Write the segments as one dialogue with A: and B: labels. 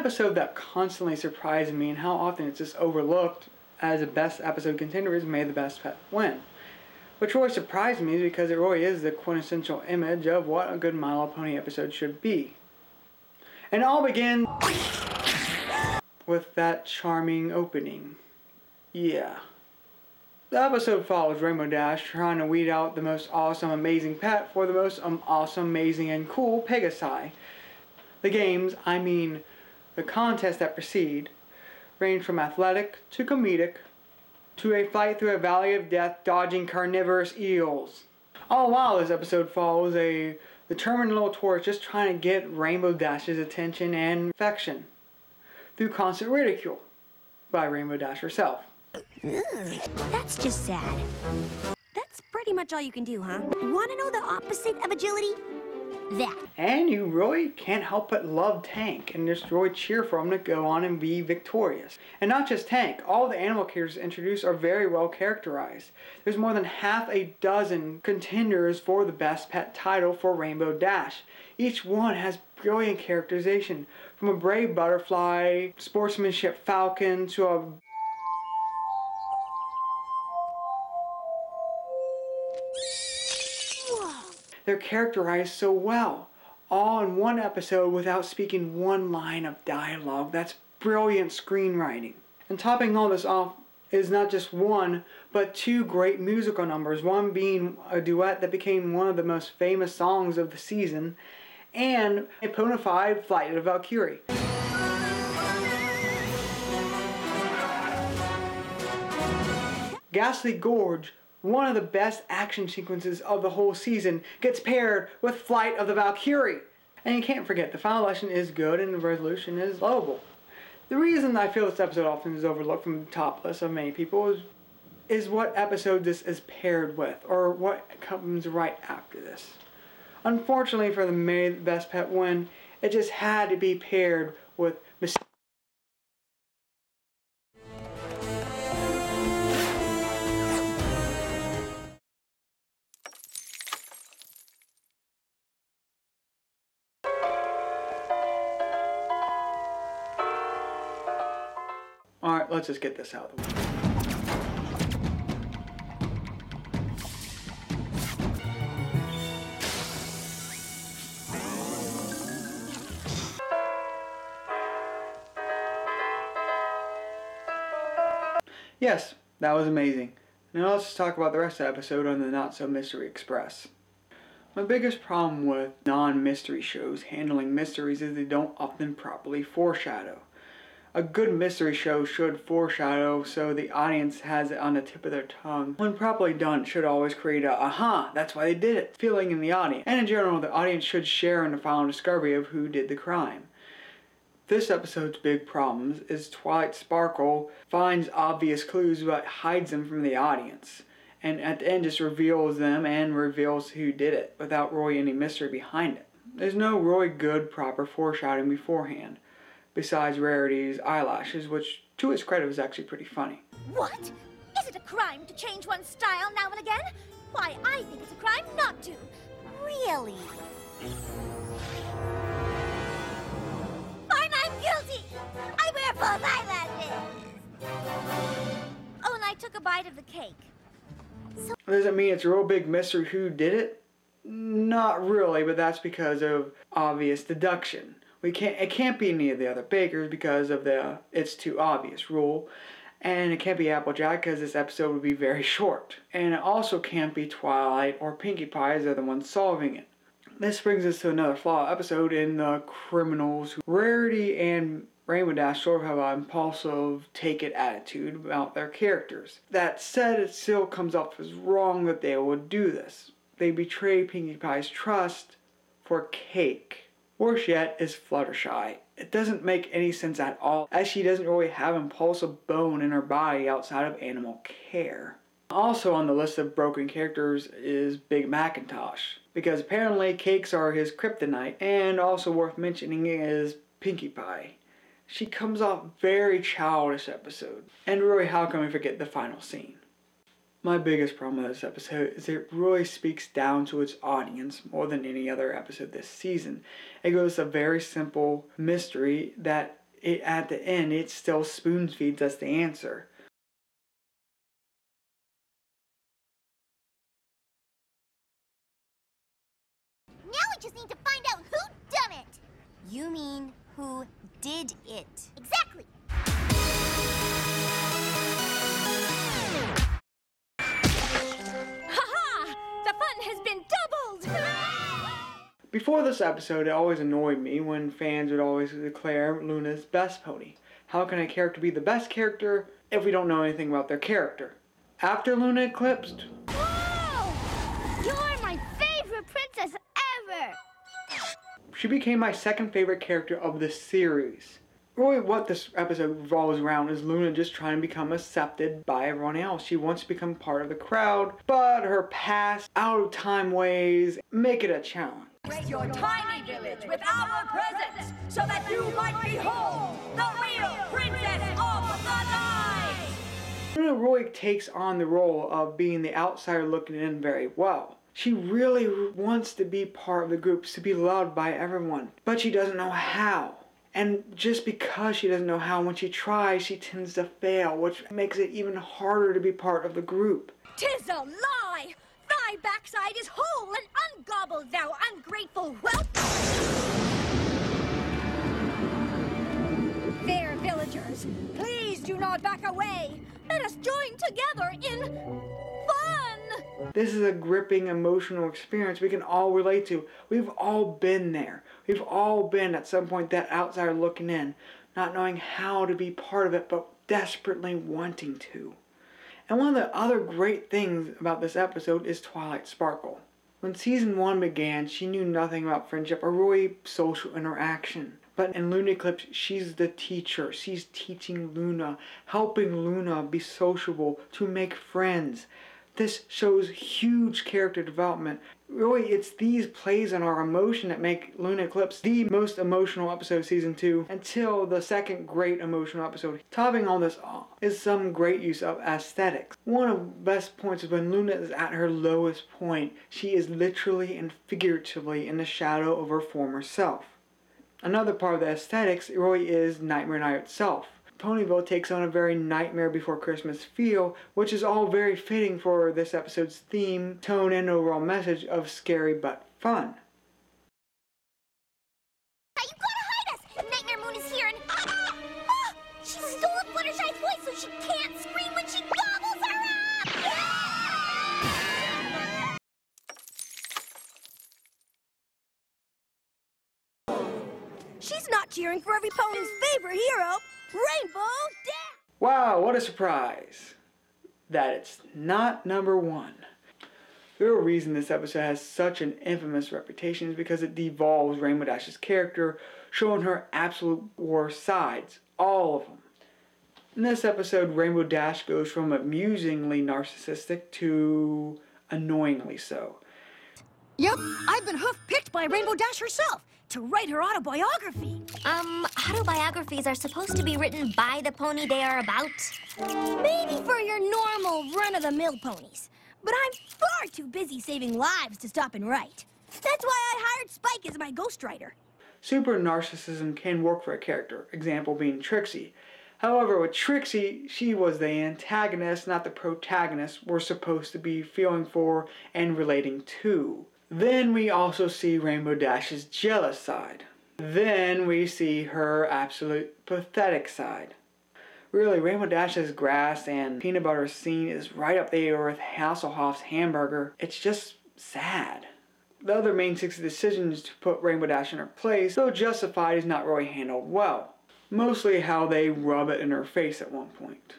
A: episode that constantly surprised me and how often it's just overlooked as a best episode contender is May the Best Pet Win. Which really surprised me because it really is the quintessential image of what a good My Little Pony episode should be. And it all begins with that charming opening. Yeah. The episode follows Rainbow Dash trying to weed out the most awesome, amazing pet for the most awesome, amazing, and cool Pegasi. The games, the contests that precede, range from athletic to comedic to a fight through a valley of death dodging carnivorous eels. All while this episode follows a determined little tourist just trying to get Rainbow Dash's attention and affection through constant ridicule by Rainbow Dash herself.
B: That's just sad. That's pretty much all you can do, huh? Want to know the opposite of agility? That.
A: And you really can't help but love Tank and just really cheer for him to go on and be victorious. And not just Tank, all the animal characters introduced are very well characterized. There's more than half a dozen contenders for the best pet title for Rainbow Dash. Each one has brilliant characterization, from a brave butterfly, sportsmanship falcon, to a they're characterized so well, all in one episode without speaking one line of dialogue. That's brilliant screenwriting. And topping all this off is not just one, but two great musical numbers, one being a duet that became one of the most famous songs of the season, and a bona fide Flight of the Valkyrie. Ghastly Gorge, one of the best action sequences of the whole season, gets paired with Flight of the Valkyrie. And you can't forget, the final lesson is good and the resolution is lovable. The reason I feel this episode often is overlooked from the top list of many people is what episode this is paired with, or what comes right after this. Unfortunately for the May the Best Pet Win, it just had to be paired with Alright, let's just get this out of the way. Yes, that was amazing. Now let's just talk about the rest of the episode on the Not So Mystery Express. My biggest problem with non-mystery shows handling mysteries is they don't often properly foreshadow. A good mystery show should foreshadow so the audience has it on the tip of their tongue. When properly done, it should always create a aha, that's why they did it feeling in the audience. And in general, the audience should share in the final discovery of who did the crime. This episode's big problems is Twilight Sparkle finds obvious clues but hides them from the audience. And at the end just reveals them and reveals who did it without really any mystery behind it. There's no really good proper foreshadowing beforehand. Besides Rarity's eyelashes, which to its credit was actually pretty funny.
B: What? Is it a crime to change one's style now and again? Why, I think it's a crime not to. Really? Fine, I'm guilty! I wear false eyelashes! Oh, and I took a bite of the cake. So
A: does it mean it's a real big mystery who did it? Not really, but that's because of obvious deduction. It can't be any of the other bakers because of the it's too obvious rule. And it can't be Applejack because this episode would be very short. And it also can't be Twilight or Pinkie Pie as they're the ones solving it. This brings us to another flaw episode in the criminals. Rarity and Rainbow Dash sort of have an impulsive take-it attitude about their characters. That said, it still comes off as wrong that they would do this. They betray Pinkie Pie's trust for cake. Worse yet is Fluttershy. It doesn't make any sense at all, as she doesn't really have impulsive bone in her body outside of animal care. Also on the list of broken characters is Big Macintosh, because apparently cakes are his kryptonite, and also worth mentioning is Pinkie Pie. She comes off very childish episode, and really how can we forget the final scene? My biggest problem with this episode is it really speaks down to its audience more than any other episode this season. It goes a very simple mystery that at the end, it still spoon feeds us the answer.
B: Now we just need to find out who done it. You mean who did it? Exactly.
C: Ha-ha! The fun has been doubled!
A: Before this episode, it always annoyed me when fans would always declare Luna's best pony. How can a character be the best character if we don't know anything about their character? After Luna eclipsed,
B: Whoa! You're my favorite princess ever!
A: she became my second favorite character of the series. Really what this episode revolves around is Luna just trying to become accepted by everyone else. She wants to become part of the crowd, but her past, out-of-time ways make it a challenge.
C: Your tiny village with our presence, so that you might behold the real princess of the night!
A: Luna really takes on the role of being the outsider looking in very well. She really wants to be part of the group, to be loved by everyone, but she doesn't know how. And just because she doesn't know how, when she tries, she tends to fail, which makes it even harder to be part of the group.
C: 'Tis a lie! Thy backside is whole and ungobbled, thou ungrateful whelp! Fair villagers, please do not back away. Let us join together in fun!
A: This is a gripping emotional experience we can all relate to. We've all been there. We've all been at some point that outsider looking in, not knowing how to be part of it, but desperately wanting to. And one of the other great things about this episode is Twilight Sparkle. When season 1 began, she knew nothing about friendship or really social interaction. But in Luna Eclipse, she's the teacher. She's teaching Luna, helping Luna be sociable, to make friends. This shows huge character development. Really, it's these plays on our emotion that make Luna Eclipse the most emotional episode of season 2 until the second great emotional episode. Topping all this off is some great use of aesthetics. One of the best points is when Luna is at her lowest point. She is literally and figuratively in the shadow of her former self. Another part of the aesthetics really is Nightmare Night itself. Ponyville takes on a very Nightmare Before Christmas feel, which is all very fitting for this episode's theme, tone, and overall message of scary but fun.
B: You gotta hide us! Nightmare Moon is here and... Ah! She stole Fluttershy's voice so she can't scream when she gobbles her up!
C: She's not cheering for every pony's favorite hero, Rainbow Dash!
A: Wow, what a surprise! That it's not number 1. The real reason this episode has such an infamous reputation is because it devolves Rainbow Dash's character, showing her absolute worst sides, all of them. In this episode, Rainbow Dash goes from amusingly narcissistic to annoyingly so.
C: Yep, I've been hoof-picked by Rainbow Dash herself to write her autobiography.
B: Autobiographies are supposed to be written by the pony they are about.
C: Maybe for your normal run-of-the-mill ponies. But I'm far too busy saving lives to stop and write. That's why I hired Spike as my ghostwriter.
A: Super narcissism can work for a character, example being Trixie. However, with Trixie, she was the antagonist, not the protagonist we're supposed to be feeling for and relating to. Then we also see Rainbow Dash's jealous side. Then we see her absolute pathetic side. Really, Rainbow Dash's grass and peanut butter scene is right up there with Hasselhoff's hamburger. It's just sad. The other main 6 decisions to put Rainbow Dash in her place, though justified, is not really handled well. Mostly how they rub it in her face at one point.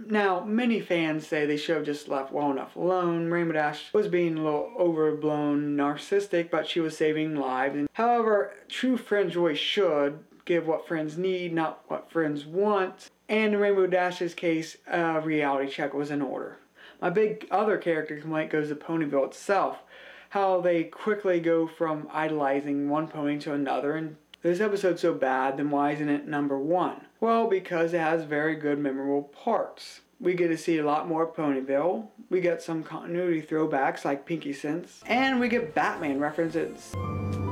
A: Now, many fans say they should have just left well enough alone. Rainbow Dash was being a little overblown narcissistic, but she was saving lives. However, true friends really should give what friends need, not what friends want. And in Rainbow Dash's case, a reality check was in order. My big other character complaint goes to Ponyville itself. How they quickly go from idolizing one pony to another, and this episode's so bad, then why isn't it number 1? Well, because it has very good memorable parts. We get to see a lot more of Ponyville, we get some continuity throwbacks like Pinky Sense, and we get Batman references.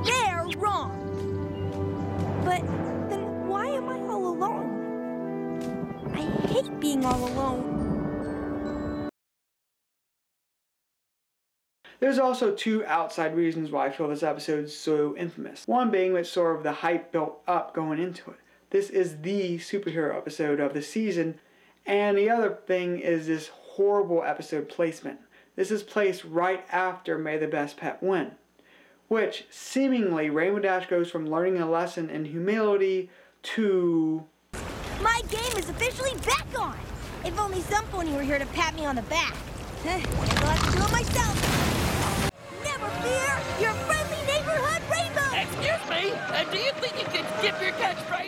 C: They're wrong. But then why am I all alone? hate being all alone.
A: There's also two outside reasons why I feel this episode is so infamous. One being that sort of the hype built up going into it. This is the superhero episode of the season, and the other thing is this horrible episode placement. This is placed right after May the Best Pet Win, which seemingly Rainbow Dash goes from learning a lesson in humility to...
C: My game is officially back on! If only some pony were here to pat me on the back. Guess I'll have to do it myself. Never fear, your friendly neighborhood rainbow!
D: Excuse me? Do you think you can skip your catchphrase?